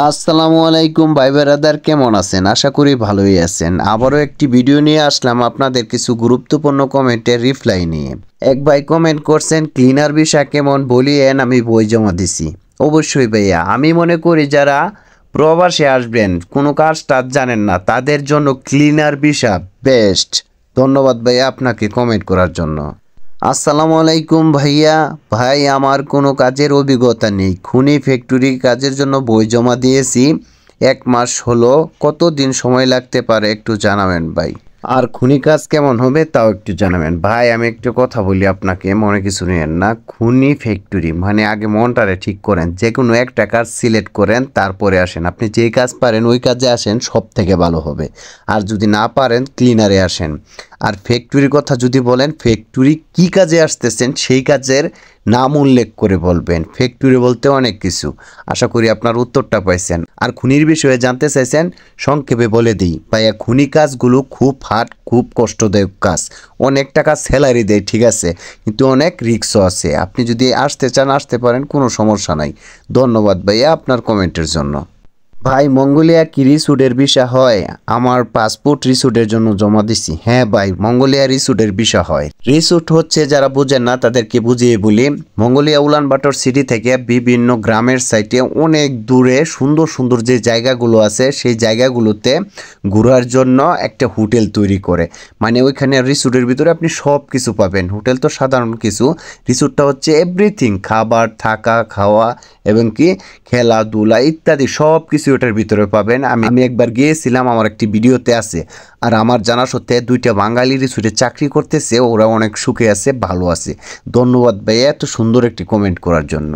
আসসালামু আলাইকুম ভাই ব্রাদার, কেমন আছেন? আশা করি ভালোই আছেন। আবারও একটি ভিডিও নিয়ে আসলাম আপনাদের কিছু গুরুত্বপূর্ণ কমেন্টের রিপ্লাই নিয়ে। এক ভাই কমেন্ট করছেন, ক্লিনার ভিসা কেমন বলিয়েন, আমি বই জমা দিছি। অবশ্যই ভাইয়া, আমি মনে করি যারা প্রবাসে আসবেন, কোনো কাজ টাজ জানেন না, তাদের জন্য ক্লিনার ভিসা বেস্ট। ধন্যবাদ ভাইয়া আপনাকে কমেন্ট করার জন্য। আসসালামু আলাইকুম ভাইয়া। ভাই, আমার কোনো কাজের অভিজ্ঞতা নেই। খুনি ফ্যাক্টরি কাজের জন্য বই জমা দিয়েছি, 1 মাস হলো। কতদিন সময় লাগতে পারে একটু জানাবেন ভাই। আর খুনি কাজ কেমন হবে তাও একটু জানাবেন ভাই। আমি একটু কথা বলি আপনাকে, মনে কিছু নিয়েন না। খুনি ফ্যাক্টরি মানে আগে মনটারে ঠিক করেন, যে কোনো একটা কাজ সিলেক্ট করেন, তারপরে আসেন। আপনি যেই কাজ পারেন ওই কাজে আসেন, সব থেকে ভালো হবে। আর যদি না পারেন ক্লিনারে আসেন। আর ফ্যাক্টরির কথা যদি বলেন, ফ্যাক্টরি কি কাজে আসতেছেন সেই কাজের নাম উল্লেখ করে বলবেন। ফ্যাক্টরি বলতে অনেক কিছু। আশা করি আপনার উত্তরটা পাইছেন। আর খুনির বিষয়ে জানতে চাইছেন, সংক্ষেপে বলে দিই ভাইয়া, খুনি কাজগুলো খুব হার্ড, খুব কষ্টদায়ক কাজ। অনেক টাকা স্যালারি দেয়, ঠিক আছে, কিন্তু অনেক রিস্কও আছে। আপনি যদি আসতে চান আসতে পারেন, কোনো সমস্যা নাই। ধন্যবাদ ভাইয়া আপনার কমেন্টের জন্য। ভাই, মঙ্গোলিয়া কি রিসুটের ভিসা হয়? আমার পাসপোর্ট রিসুটের জন্য জমা দিছি। হ্যাঁ ভাই, মঙ্গোলিয়া রিসুটের ভিসা হয়। রিসুট হচ্ছে, যারা বুঝেন না তাদেরকে বুঝিয়ে বলি, মঙ্গোলিয়া উলানবাটর সিটি থেকে বিভিন্ন গ্রামের সাইটে অনেক দূরে সুন্দর সুন্দর যে জায়গাগুলো আছে, সেই জায়গাগুলোতে ঘোরার জন্য একটা হোটেল তৈরি করে। মানে ওইখানে রিসুটের ভিতরে আপনি সব কিছু পাবেন। হোটেল তো সাধারণ কিছু, রিসুটটা হচ্ছে এভরিথিং, খাবার, থাকা, খাওয়া এবং কি খেলাধুলা ইত্যাদি সব কিছু ওটার ভিতরে পাবেন। আমি একবার গিয়েছিলাম, আমার একটি ভিডিওতে আছে। আর আমার জানা সত্ত্বে 2টা বাঙালি রিসোর্টে চাকরি করতেছে, ওরা অনেক সুখে আছে, ভালো আছে। ধন্যবাদ ভাইয়া এত সুন্দর একটি কমেন্ট করার জন্য।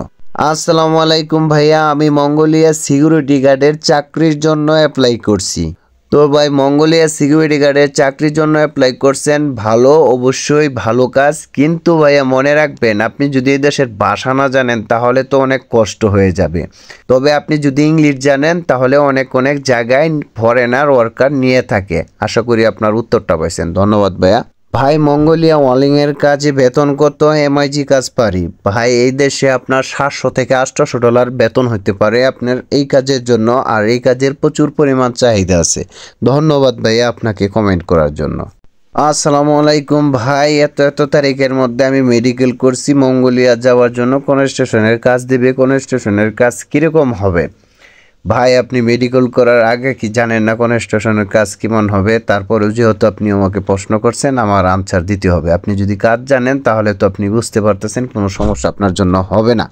আসসালামু আলাইকুম ভাইয়া, আমি মঙ্গোলিয়া সিকিউরিটি গার্ডের চাকরির জন্য অ্যাপ্লাই করছি। তো ভাই, মঙ্গোলিয়া সিকিউরিটি গার্ডের চাকরির জন্য অ্যাপ্লাই করছেন, ভালো, অবশ্যই ভালো কাজ। কিন্তু ভাইয়া মনে রাখবেন, আপনি যদি এই দেশের ভাষা না জানেন তাহলে তো অনেক কষ্ট হয়ে যাবে। তবে আপনি যদি ইংলিশ জানেন তাহলে অনেক অনেক জায়গায় ফরেনার ওয়ার্কার নিয়ে থাকে। আশা করি আপনার উত্তরটা পাইছেন। ধন্যবাদ ভাইয়া। ভাই, মঙ্গোলিয়া ওয়ালিংয়ের কাজে বেতন কত? এমআইজি কাজ পারি ভাই, এই দেশে আপনার 700 থেকে 800 ডলার বেতন হতে পারে আপনার এই কাজের জন্য। আর এই কাজের প্রচুর পরিমাণ চাহিদা আছে। ধন্যবাদ ভাইয়া আপনাকে কমেন্ট করার জন্য। আসসালামু আলাইকুম ভাই, এত এত তারিখের মধ্যে আমি মেডিকেল করছি, মঙ্গোলিয়া যাওয়ার জন্য কনস্ট্রাকশনের কাজ দেবে। কনস্ট্রাকশনের কাজ কীরকম হবে? ভাই, আপনি মেডিকেল করার আগে কি জানেন না কনস্ট্রাকশনের কাজ কেমন হবে? তারপরেও যেহেতু আপনি আমাকে প্রশ্ন করছেন, আমার আনসার দিতে হবে। আপনি যদি কাজ জানেন তাহলে তো আপনি বুঝতে পারতেছেন, কোনো সমস্যা আপনার জন্য হবে না।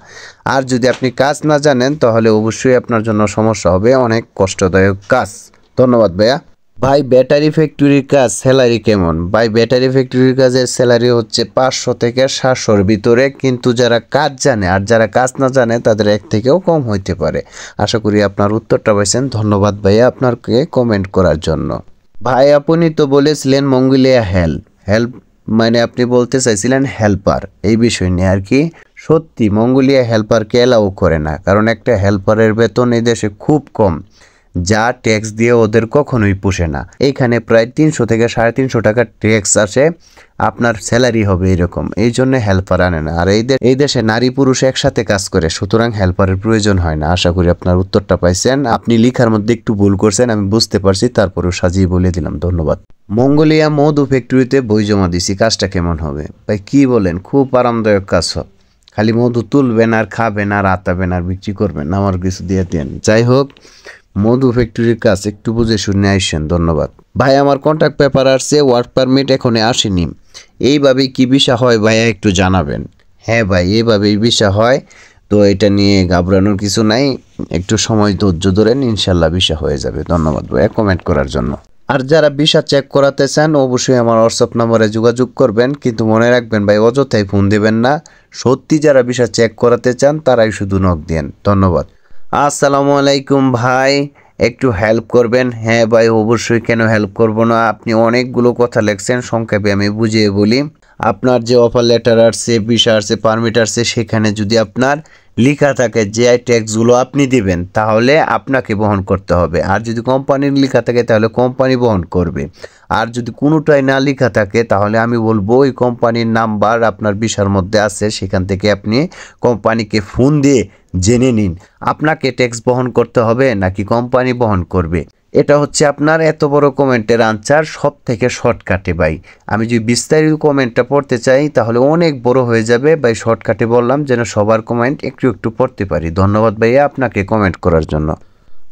আর যদি আপনি কাজ না জানেন তাহলে অবশ্যই আপনার জন্য সমস্যা হবে, অনেক কষ্টদায়ক কাজ। ধন্যবাদ ভাইয়া। ভাই, ব্যাটারি ফ্যাক্টরির কাজ স্যালারি কেমন? ভাই, ব্যাটারি ফ্যাক্টরির কাজের স্যালারি হচ্ছে 500 থেকে 700-র ভিতরে, কিন্তু যারা কাজ জানে আর যারা কাজ না জানে তাদের এক থেকেও কম হইতে পারে। আশা করি আপনার উত্তরটা পাইছেন। ধন্যবাদ ভাইয়া আপনাকে কমেন্ট করার জন্য। ভাই, আপনি তো বলেছিলেন মঙ্গোলিয়া হেল্প মানে আপনি বলতে চাইছিলেন হেল্পার, এই বিষয় নিয়ে আর কি। সত্যি মঙ্গোলিয়া হেল্পারকে এলাও করে না, কারণ একটা হেল্পারের বেতন এই দেশে খুব কম, যা ট্যাক্স দিয়ে ওদের কখনোই পোষে না। এইখানে প্রায় 300 থেকে 350 টাকা ট্যাক্স আসে, আপনার স্যালারি হবে এরকম। এই জন্য হেল্পার আনে না। আর এই দেশে নারী পুরুষ একসাথে কাজ করে, সুতরাং হেল্পারের প্রয়োজন হয় না। আশা করি আপনার উত্তরটা পাইছেন। আপনি লেখার মধ্যে একটু ভুল করছেন, আমি বুঝতে পারছি, তারপরেও সাজিয়ে বলে দিলাম। ধন্যবাদ। মঙ্গোলিয়া মধু ফ্যাক্টরিতে বই জমা দিছি, কাজটা কেমন হবে? ভাই কি বলেন, খুব আরামদায়ক কাজ। খালি মধু তুলবেন আর খাবেন আর আতাবেন আর বিক্রি করবেন, আমার কিছু দিয়ে দেন। যাই হোক, মধু ফ্যাক্টরির কাজ একটু বুঝে শুনে আইসেন। ধন্যবাদ ভাই। আমার কন্ট্যাক্ট পেপার আসছে, ওয়ার্ক পারমিট এখনো আসেনি। এইভাবেই কি ভিসা হয় ভাইয়া, একটু জানাবেন। হ্যাঁ ভাই, এইভাবেই ভিসা হয়। তো এটা নিয়ে ঘাবড়ানোর কিছু নাই, একটু সময় ধৈর্য ধরেন, ইনশাল্লাহ ভিসা হয়ে যাবে। ধন্যবাদ ভাইয়া কমেন্ট করার জন্য। আর যারা ভিসা চেক করাতে চান অবশ্যই আমার হোয়াটসঅ্যাপ নম্বরে যোগাযোগ করবেন, কিন্তু মনে রাখবেন ভাই, অযথাই ফোন দেবেন না। সত্যি যারা ভিসা চেক করাতে চান তারাই শুধু নক দেন। ধন্যবাদ। আসসালামু আলাইকুম ভাই, একটু হেল্প করবেন? হ্যাঁ ভাই, অবশ্যই, কেন হেল্প করব না। আপনি অনেকগুলো কথা লেখছেন, সংক্ষেপে আমি বুঝিয়ে বলি। আপনার যে অফার লেটার আসছে, ভিসা আসছে, পারমিট আসছে, সেখানে যদি আপনার লেখা থাকে যে ট্যাক্সগুলো আপনি দিবেন, তাহলে আপনাকে বহন করতে হবে। আর যদি কোম্পানির লেখা থাকে তাহলে কোম্পানি বহন করবে। আর যদি কোনোটাই না লেখা থাকে তাহলে আমি বলবো ওই কোম্পানির নাম্বার আপনার ভিসার মধ্যে আছে, সেখান থেকে আপনি কোম্পানিকে ফোন দিয়ে জেনে নিন আপনাকে ট্যাক্স বহন করতে হবে নাকি কোম্পানি বহন করবে। এটা হচ্ছে আপনার এত বড় কমেন্টের আনসার সব থেকে শর্টকাটে ভাই। আমি যদি বিস্তারিত কমেন্টটা পড়তে চাই তাহলে অনেক বড় হয়ে যাবে ভাই, শর্টকাটে বললাম যেন সবার কমেন্ট একটু একটু পড়তে পারি। ধন্যবাদ ভাইয়া আপনাকে কমেন্ট করার জন্য।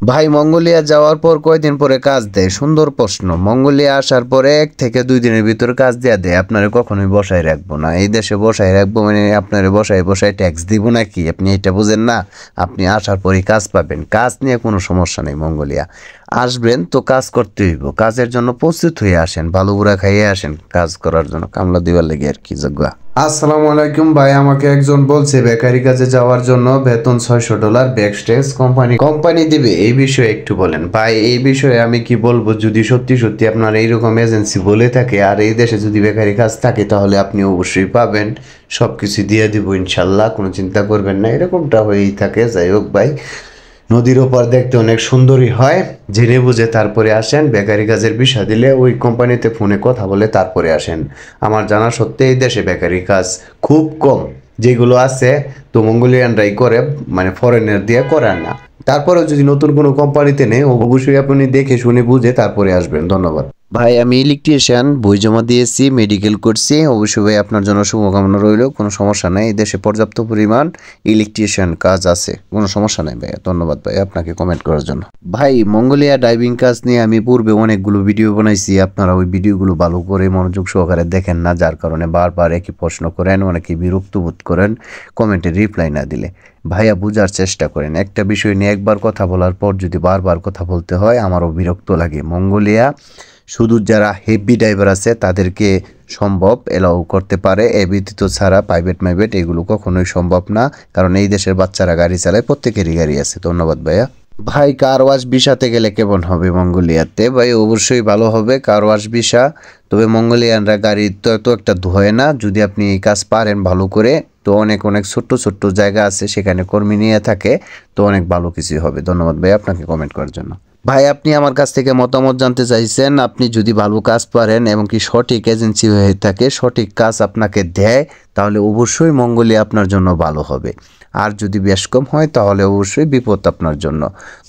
ভাই মঙ্গোলিয়া যাওয়ার পর কয়দিন পরে কাজ দেয়? সুন্দর প্রশ্ন। মঙ্গোলিয়া আসার পরে 1 থেকে 2 দিনের ভিতরে কাজ দেয়া দেয়। আপনারা কখনোই বসায় রাখবো না, এই দেশে বসায় রাখবো মানে আপনারা বসায় বসায় ট্যাক্স দিব নাকি? আপনি এটা বুঝেন না? আপনি আসার পরেই কাজ পাবেন, কাজ নিয়ে কোনো সমস্যা নেই। মঙ্গোলিয়া আসবেন তো কাজ করতে হইব, কাজের জন্য প্রস্তুত হয়ে আসেন, ভালো বুড়া খাইয়ে আসেন কাজ করার জন্য, কামলা দিবার লেগে আর কি যোগ্যা। আসসালামু আলাইকুম ভাই, আমাকে একজন বলছে বেকারি কাজে যাওয়ার জন্য বেতন $600 ব্যাকস্টেজ কোম্পানি দিবে, এই বিষয়ে একটু বলেন। ভাই এই বিষয়ে আমি কি বলবো, যদি সত্যি সত্যি আপনার এইরকম এজেন্সি বলে থাকে আর এই দেশে যদি বেকারি কাজ থাকে তাহলে আপনি অবশ্যই পাবেন, সব কিছু দিয়ে দিব ইনশাল্লাহ, কোনো চিন্তা করবেন না। এরকমটা হয়েই থাকে। যাই হোক ভাই, নদীর ওপর দেখতে অনেক সুন্দরই হয়, জেনে বুঝে তারপরে আসেন। বেকারি কাজের বিষয় দিলে ওই কোম্পানিতে ফোনে কথা বলে তারপরে আসেন। আমার জানা সত্ত্বে এই দেশে বেকারি কাজ খুব কম, যেগুলো আছে তো মঙ্গোলিয়ানরাই করে, মানে ফরেনার দিয়ে করার না। তারপরেও যদি নতুন কোনো কোম্পানিতে নেই অবশ্যই আপনি দেখে শুনে বুঝে তারপরে আসবেন। ধন্যবাদ ভাই। আমি ইলেকট্রিশিয়ান, বই জমা দিয়েছি, মেডিকেল করছি। অবশ্যই ভাই আপনার জন্য শুভকামনা রইল, কোনো সমস্যা নেই, এই দেশে পর্যাপ্ত পরিমাণ ইলেকট্রিশিয়ান কাজ আছে, কোনো সমস্যা নেই ভাই। ধন্যবাদ ভাই আপনাকে কমেন্ট করার জন্য। ভাই মঙ্গোলিয়া ডাইভিং কাজ নিয়ে আমি পূর্বে অনেকগুলো ভিডিও বানাইছি, আপনারা ওই ভিডিওগুলো ভালো করে মনোযোগ সহকারে দেখেন না, যার কারণে বারবার একই প্রশ্ন করেন, অনেকে বিরক্ত বোধ করেন কমেন্টে রিপ্লাই না দিলে। ভাইয়া বোঝার চেষ্টা করেন, একটা বিষয় নিয়ে একবার কথা বলার পর যদি বারবার কথা বলতে হয় আমারও বিরক্ত লাগে। মঙ্গোলিয়া শুধু যারা হেভি ড্রাইভার আছে তাদেরকে সম্ভব এলাও করতে পারে, এ ব্যতীত ছাড়া প্রাইভেট এগুলো কখনোই সম্ভব না, কারণ এই দেশের বাচ্চারা গাড়ি চালায়, প্রত্যেকেরই গাড়ি আছে। ধন্যবাদ ভাইয়া। ভাই কার ওয়াশ ভিসাতে গেলে কেমন হবে মঙ্গোলিয়াতে? ভাই অবশ্যই ভালো হবে কার ওয়াশ ভিসা, তবে মঙ্গোলিয়ানরা গাড়ি তো একটা ধোয় না। যদি আপনি এই কাজ পারেন ভালো করে তো অনেক অনেক ছোট্ট ছোট্ট জায়গা আছে সেখানে কর্মী নিয়ে থাকে, তো অনেক ভালো কিছু হবে। ধন্যবাদ ভাই আপনাকে কমেন্ট করার জন্য। ভাই আপনি আমার কাছ থেকে মতামত জানতে চাইছেন, আপনি যদি ভালো কাজ পারেন এবং কি সঠিক এজেন্সি হয়ে থাকে, সঠিক কাজ আপনাকে দেয়, তাহলে অবশ্যই মঙ্গোলিয়া আপনার জন্য ভালো হবে। আর যদি বেশ কম হয় তাহলে অবশ্যই বিপদ আপনার জন্য।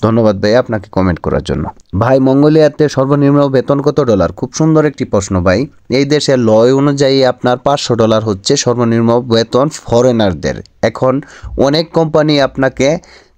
ধন্যবাদ ভাই আপনাকে কমেন্ট করার জন্য। ভাই মঙ্গোলিয়াতে সর্বনিম্ন বেতন কত ডলার? খুব সুন্দর একটি প্রশ্ন ভাই। এই দেশের ল অনুযায়ী আপনার $500 হচ্ছে সর্বনিম্ন বেতন ফরেনারদের। এখন অনেক কোম্পানি আপনাকে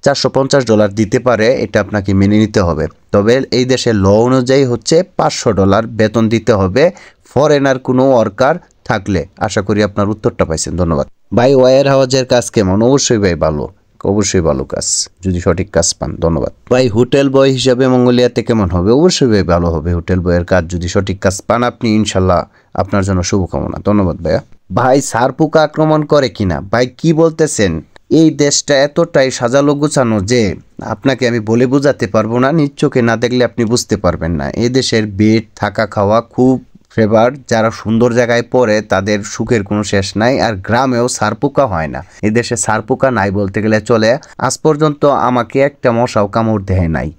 $450 দিতে পারে, এটা আপনাকে মেনে নিতে হবে। তবে এই দেশের ল অনুযায়ী হচ্ছে $500 বেতন দিতে হবে ফরেনার কোনো ওয়ার্কার থাকলে। আশা করি আপনার উত্তরটা পাইছেন। ধন্যবাদ ভাই। ওয়্যার হাউজের কাজ কেমন? অবশ্যই ভাই ভালো, অবশ্যই ভালো কাজ যদি সঠিক কাজ পান। ধন্যবাদ ভাই। হোটেল বয় হিসাবে মঙ্গোলিয়াতে কেমন হবে? অবশ্যই ভাই ভালো হবে, হোটেল বয়ের কাজ যদি সঠিক কাজ পান আপনি, ইনশাল্লাহ আপনার জন্য শুভকামনা। ধন্যবাদ ভাইয়া। ভাই সারপোকা আক্রমণ করে কিনা? ভাই কি বলতেছেন? এই দেশটা এতটাই সাজালো গোছানো যে আপনাকে আমি বলে বোঝাতে পারবো না, নিজ চোখে না দেখলে আপনি বুঝতে পারবেন না। এই দেশের বেড থাকা খাওয়া খুব ফেভার, যারা সুন্দর জায়গায় পড়ে তাদের সুখের কোনো শেষ নাই। আর গ্রামেও সারপোকা হয় না, এদেশে সারপোকা নাই বলতে গেলে চলে। আজ পর্যন্ত আমাকে একটা মশাও কামড় দেয় নাই।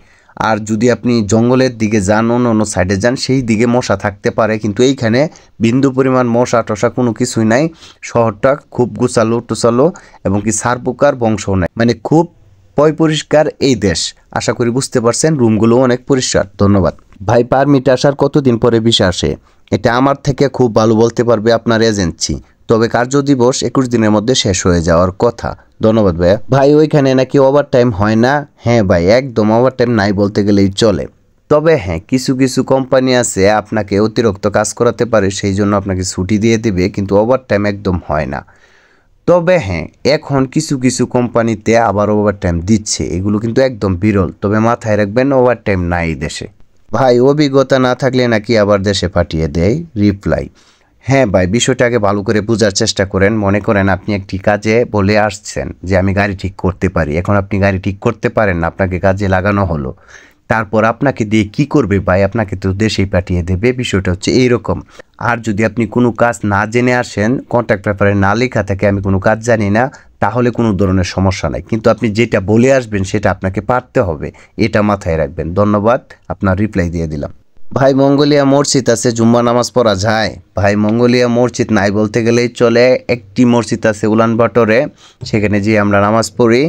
আর যদি আপনি জঙ্গলের দিকে যান, অন্য সাইডে যান, সেই দিকে মশা থাকতে পারে, কিন্তু এইখানে বিন্দু পরিমাণ মশা টশা কোনো কিছুই নাই। শহরটা খুব গুছালো টুচালো এবং কি সারপোকার বংশও নাই, মানে খুব পরিষ্কার এই দেশ। আশা করি বুঝতে পারছেন, রুমগুলো অনেক পরিষ্কার। ধন্যবাদ ভাই। পারমিট আসার কতদিন পরে ভিসা আসে? এটা আমার থেকে খুব ভালো বলতে পারবে আপনার এজেন্সি, তবে কার্য দিবস 21 দিনের মধ্যে শেষ হয়ে যাওয়ার কথা। ধন্যবাদ ভাইয়া। ভাই ওইখানে নাকি ওভার টাইম হয় না? হ্যাঁ ভাই, একদম ওভার টাইম নাই বলতে গেলেই চলে। তবে হ্যাঁ, কিছু কিছু কোম্পানি আছে আপনাকে অতিরিক্ত কাজ করাতে পারে, সেই জন্য আপনাকে ছুটি দিয়ে দিবে, কিন্তু ওভার টাইম একদম হয় না। তবে হ্যাঁ, এখন কিছু কিছু কোম্পানিতে আবার ওভার টাইম দিচ্ছে, এগুলো কিন্তু একদম বিরল। তবে মাথায় রাখবেন ওভার টাইম নাই দেশে। ভাই অভিজ্ঞতা না থাকলে নাকি আবার দেশে পাঠিয়ে দেয়? রিপ্লাই: হ্যাঁ ভাই, বিষয়টাকে ভালো করে বোঝার চেষ্টা করেন। মনে করেন আপনি একটি কাজে বলে আসছেন যে আমি গাড়ি ঠিক করতে পারি, এখন আপনি গাড়ি ঠিক করতে পারেন না, আপনাকে কাজে লাগানো হলো, তারপর আপনাকে দিয়ে কি করবে ভাই? আপনাকে তো দেশেই পাঠিয়ে দেবে। বিষয়টা হচ্ছে এইরকম। আর যদি আপনি কোনো কাজ না জেনে আসেন, কন্ট্রাক্ট পেপারে না লেখা থাকে আমি কোনো কাজ জানি না, তাহলে কোনো ধরনের সমস্যা নাই, কিন্তু আপনি যেটা বলে আসবেন সেটা আপনাকে পারতে হবে, এটা মাথায় রাখবেন। ধন্যবাদ, আপনার রিপ্লাই দিয়ে দিলাম। ভাই মঙ্গোলিয়া মসজিদ আছে, জুম্মা নামাজ পড়া যায়? ভাই মঙ্গোলিয়া মসজিদ নাই বলতে গেলেই চলে। একটি মসজিদ আছে উলানবাটরে, সেখানে যেয়ে আমরা নামাজ পড়ি।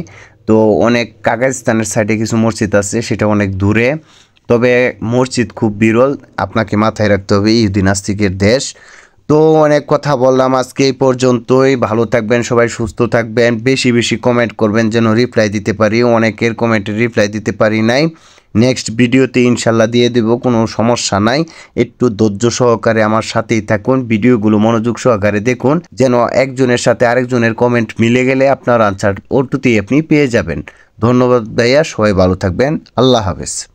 তো অনেক কাজাখস্তানের সাইডে কিছু মসজিদ আছে, সেটা অনেক দূরে, তবে মসজিদ খুব বিরল, আপনাকে মাথায় রাখতে হবে ইহুদি নাস্তিকের দেশ। তো অনেক কথা বললাম আজকে এই পর্যন্তই। ভালো থাকবেন সবাই, সুস্থ থাকবেন, বেশি বেশি কমেন্ট করবেন যেন রিপ্লাই দিতে পারি। অনেকের কমেন্টে রিপ্লাই দিতে পারি নাই, নেক্সট ভিডিওতে ইনশাল্লাহ দিয়ে দেব, কোনো সমস্যা নাই। একটু ধৈর্য সহকারে আমার সাথেই থাকুন, ভিডিওগুলো মনোযোগ সহকারে দেখুন, যেন একজনের সাথে আরেকজনের কমেন্ট মিলে গেলে আপনার আনসার ওটুতেই আপনি পেয়ে যাবেন। ধন্যবাদ ভাইয়া, সবাই ভালো থাকবেন, আল্লাহ হাফেজ।